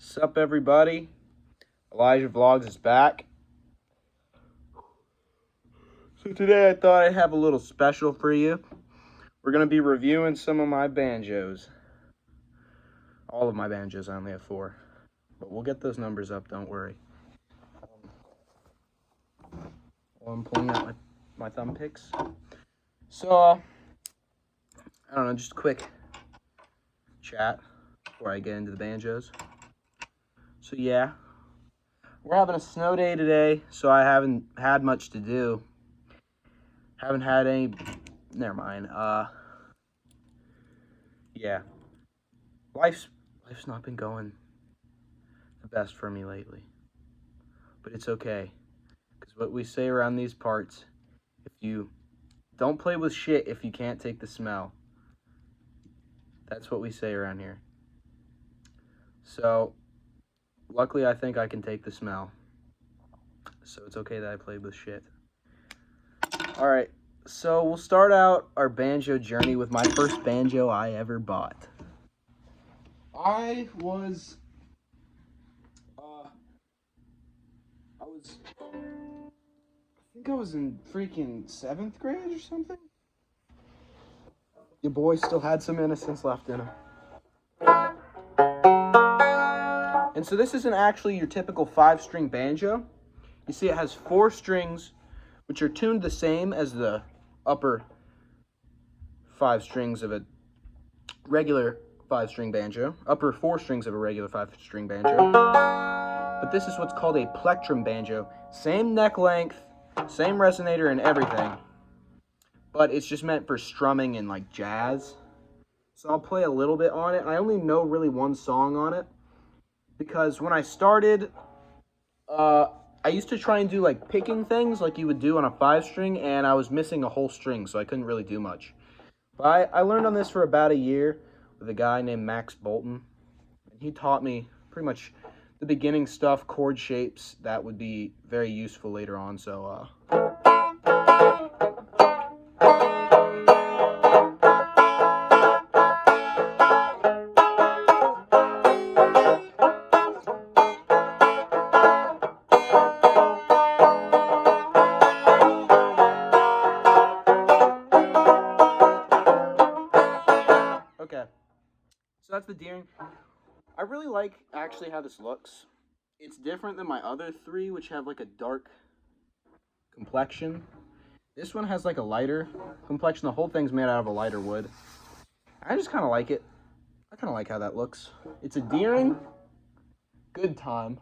Sup everybody, Elijah Vlogs is back. So today I thought I'd have a little special for you. We're going to be reviewing some of my banjos. All of my banjos, I only have 4. But we'll get those numbers up, don't worry. While I'm pulling out my thumb picks. So, I don't know, just a quick chat before I get into the banjos. So yeah, we're having a snow day today, so I haven't had much to do. Haven't had any, never mind. Yeah, life's not been going the best for me lately, but it's okay, because what we say around these parts, if you don't play with shit if you can't take the smell. That's what we say around here. So luckily I think I can take the smell, so it's okay that I played with shit. Alright, so we'll start out our banjo journey with my first banjo I ever bought. I think I was in freaking 7th grade or something. Your boy still had some innocence left in him. And so this isn't actually your typical 5-string banjo. You see it has 4 strings, which are tuned the same as the upper 5 strings of a regular 5-string banjo. Upper 4 strings of a regular 5-string banjo. But this is what's called a plectrum banjo. Same neck length, same resonator and everything. But it's just meant for strumming and like jazz. So I'll play a little bit on it. I only know really one song on it, because when I started, I used to try and do like picking things like you would do on a 5-string, and I was missing a whole string, so I couldn't really do much. But I learned on this for about a year with a guy named Max Bolton, and he taught me pretty much the beginning stuff, chord shapes that would be very useful later on. So okay, so that's the deering. I really like actually how this looks. It's different than my other 3, which have like a dark complexion. This one has like a lighter complexion. The whole thing's made out of a lighter wood. I just kind of like it. I kind of like how that looks. It's a deering, good time,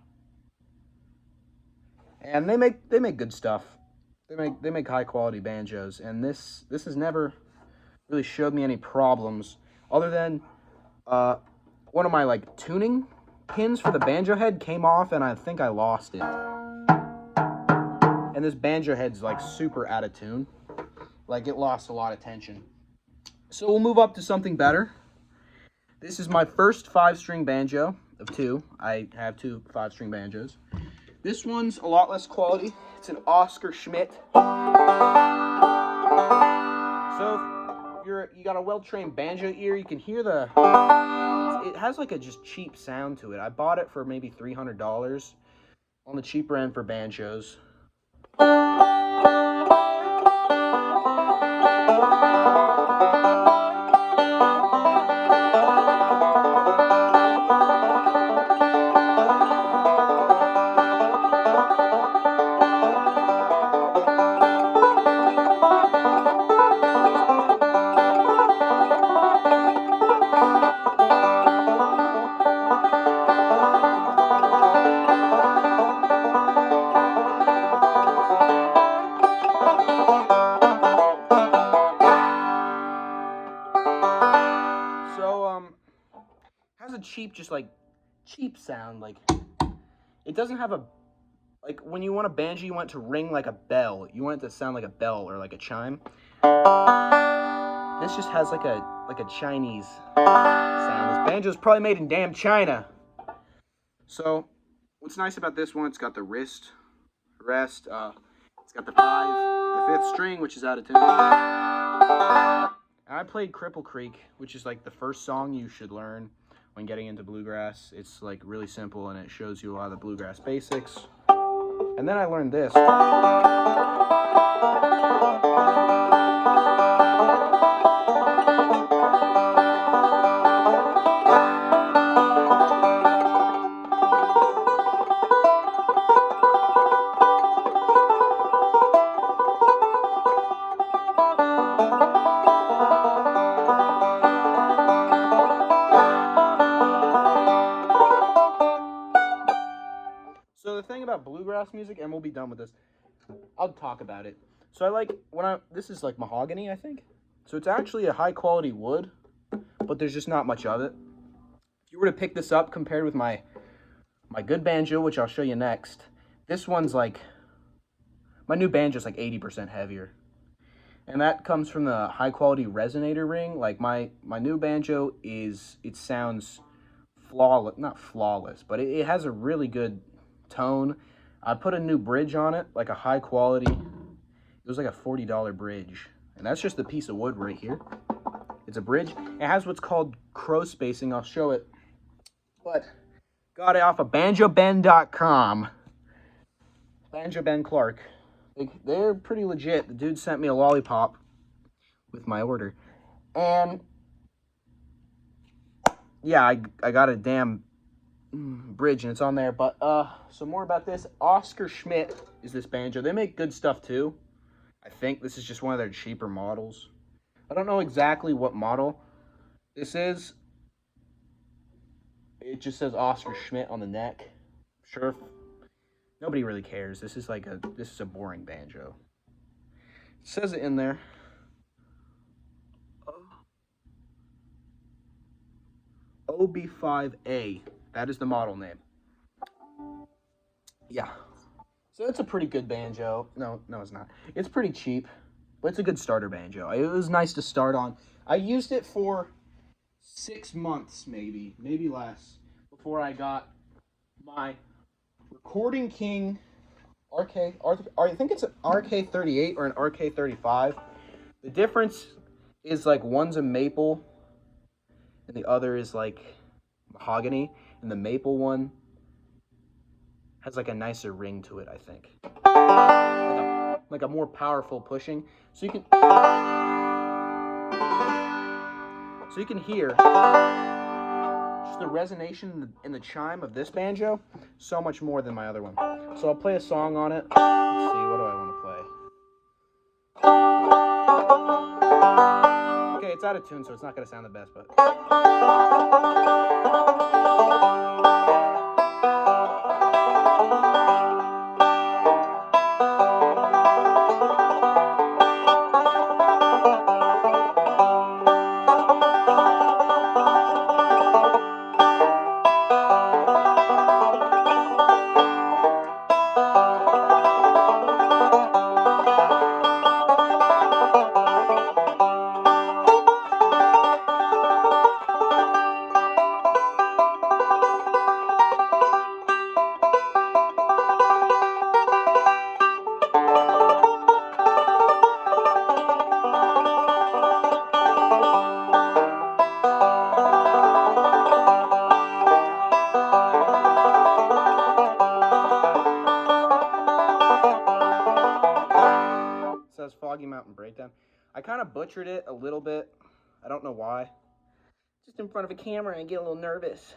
and they make good stuff. They make high quality banjos, and this has never really showed me any problems, other than one of my like tuning pins for the banjo head came off, and I think I lost it. And this banjo head's like super out of tune. Like it lost a lot of tension. So we'll move up to something better. This is my first 5-string banjo of 2. I have 2 5-string banjos. This one's a lot less quality. It's an Oscar Schmidt. So if you got a well-trained banjo ear, you can hear it has like a just cheap sound to it. I bought it for maybe $300 on the cheaper end for banjos. Has a cheap, just like cheap sound. Like it doesn't have a, like when you want a banjo, you want it to ring like a bell. You want it to sound like a bell or like a chime. This just has like a Chinese sound. This banjo's probably made in damn China. So what's nice about this one, it's got the rest. It's got the 5th string, which is out of tune. And I played Cripple Creek, which is like the first song you should learn when getting into bluegrass. It's like really simple, and it shows you a lot of the bluegrass basics. And then I learned this. So the thing about bluegrass music, and we'll be done with this, I'll talk about it. So I like, this is like mahogany, I think. So it's actually a high quality wood, but there's just not much of it. If you were to pick this up compared with my good banjo, which I'll show you next, this one's like, my new banjo's like 80% heavier. And that comes from the high quality resonator ring. Like my new banjo it sounds flawless, not flawless, but it has a really good tone. I put a new bridge on it, like a high quality, it was like a $40 bridge. And that's just a piece of wood right here. It's a bridge. It has what's called crow spacing. I'll show it. But got it off of banjoben.com. Banjo Ben Clark. They're pretty legit. The dude sent me a lollipop with my order. And yeah, I got a damn bridge and it's on there. But so more about this. Oscar Schmidt is this banjo. They make good stuff too. I think this is just one of their cheaper models. I don't know exactly what model this is. It just says Oscar Schmidt on the neck. Sure, nobody really cares. This is a boring banjo. It says it in there. OB5A. That is the model name. Yeah. So it's a pretty good banjo. No, it's not. It's pretty cheap, but it's a good starter banjo. It was nice to start on. I used it for 6 months, maybe less, before I got my Recording King I think it's an RK38 or an RK35. The difference is like one's a maple and the other is like mahogany, and the maple one has like a nicer ring to it, I think. Like a more powerful pushing. So you can hear just the resonation in the chime of this banjo so much more than my other one. So I'll play a song on it. Let's see, what do I want to play? Okay, it's out of tune, so it's not going to sound the best, but... Says Foggy Mountain Breakdown. I kind of butchered it a little bit. I don't know why. Just in front of a camera and I get a little nervous.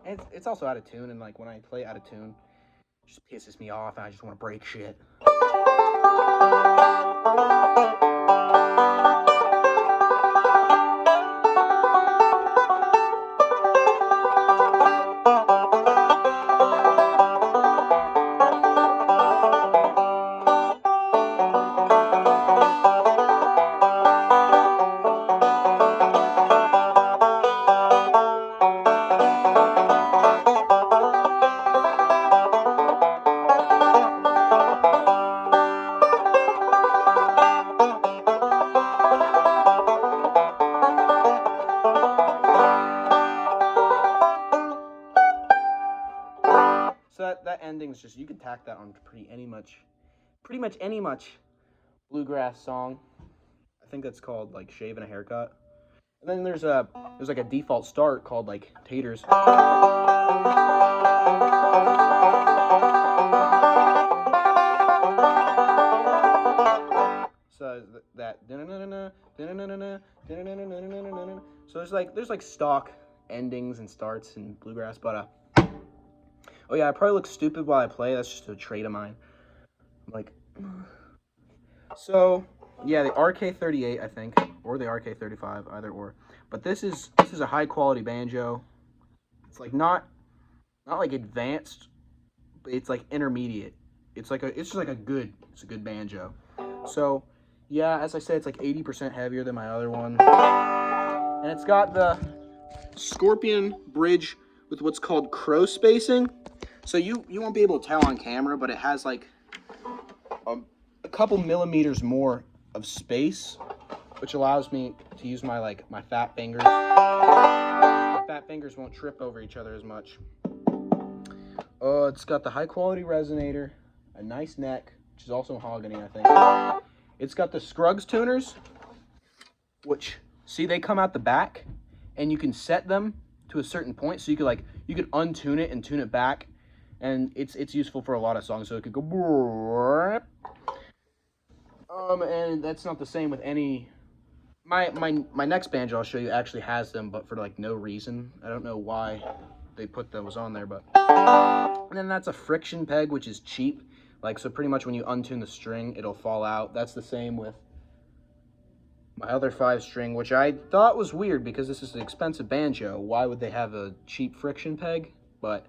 And it's also out of tune, and like when I play out of tune, it just pisses me off and I just want to break shit. So that ending's just, you can tack that on pretty much any bluegrass song. I think that's called like Shaving a Haircut. And then there's like a default start called like taters. So that so there's like stock endings and starts in bluegrass, but oh yeah, I probably look stupid while I play. That's just a trait of mine. I'm like, so yeah, the RK38 I think, or the RK35, either or. But this is a high quality banjo. It's like not like advanced, but it's like intermediate. It's just like a good banjo. So yeah, as I said, it's like 80% heavier than my other one, and it's got the Scorpion bridge with what's called crow spacing. So you won't be able to tell on camera, but it has like a couple millimeters more of space, which allows me to use my fat fingers. My fat fingers won't trip over each other as much. It's got the high quality resonator, a nice neck, which is also mahogany, I think. It's got the Scruggs tuners, which, see, they come out the back, and you can set them to a certain point, so you could untune it and tune it back, and it's useful for a lot of songs. So it could go, and that's not the same with any. My next banjo I'll show you actually has them, but for like no reason. I don't know why they put those on there, but. And then that's a friction peg, which is cheap. Like, so pretty much when you untune the string, it'll fall out. That's the same with my other 5-string, which I thought was weird because this is an expensive banjo. Why would they have a cheap friction peg? But,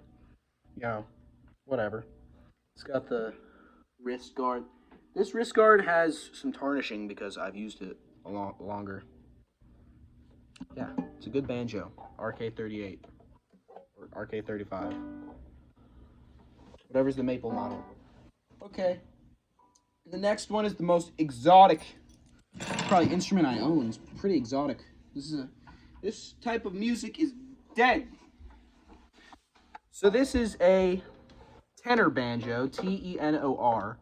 you know, whatever. It's got the wrist guard. This wrist guard has some tarnishing because I've used it a lot longer. Yeah, it's a good banjo. RK38 or RK35. Whatever's the maple model. Okay. The next one is the most exotic, probably instrument I own. It's pretty exotic. This type of music is dead. So this is a tenor banjo, Tenor.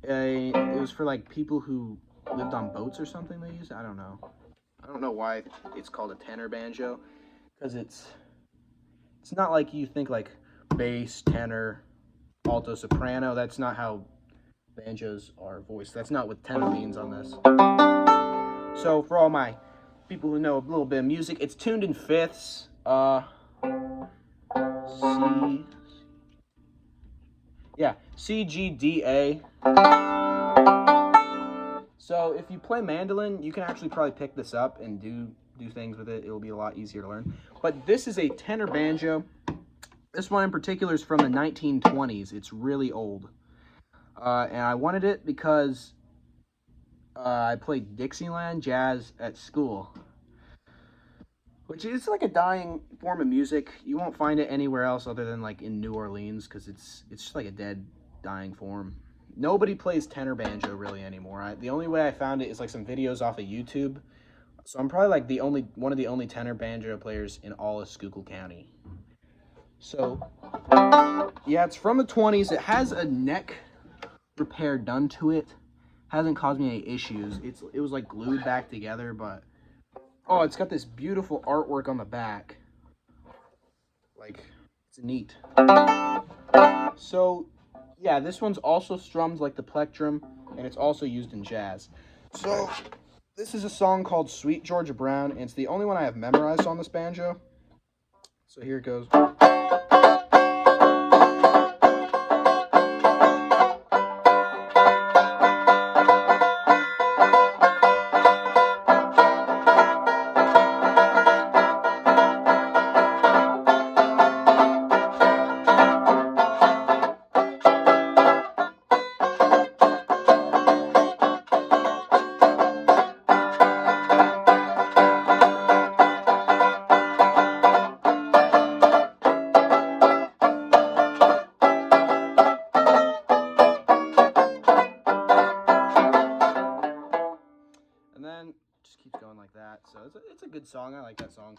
It was for like people who lived on boats or something. They used. I don't know. I don't know why it's called a tenor banjo, because it's not like you think like bass, tenor, alto, soprano. That's not how banjos are voiced. That's not what tenor means on this. So for all my people who know a little bit of music, it's tuned in fifths. C, G, D, A. So if you play mandolin, you can actually probably pick this up and do things with it. It'll be a lot easier to learn. But this is a tenor banjo. This one in particular is from the 1920s. It's really old. And I wanted it because I played Dixieland jazz at school, which is like a dying form of music. You won't find it anywhere else other than like in New Orleans, because it's just like a dead, dying form. Nobody plays tenor banjo really anymore. The only way I found it is like some videos off of YouTube. So I'm probably like one of the only tenor banjo players in all of Schuylkill County. So yeah, it's from the 20s. It has a neck repair done to it. Hasn't caused me any issues. It was like glued back together, but oh, it's got this beautiful artwork on the back. Like, it's neat. So yeah, this one's also strummed like the plectrum, and it's also used in jazz. So this is a song called Sweet Georgia Brown, and it's the only one I have memorized on this banjo. So here it goes. And then just keeps going like that. So it's a good song. I like that song.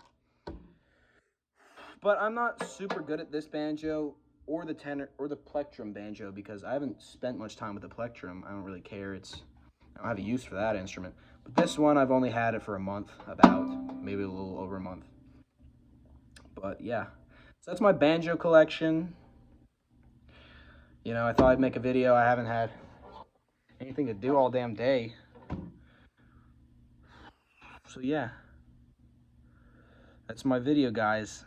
But I'm not super good at this banjo or the tenor or the plectrum banjo because I haven't spent much time with the plectrum. I don't really care. I don't have a use for that instrument. But this one, I've only had it for a month, about, maybe a little over a month. But yeah, so that's my banjo collection. You know, I thought I'd make a video. I haven't had anything to do all damn day. So yeah, that's my video, guys.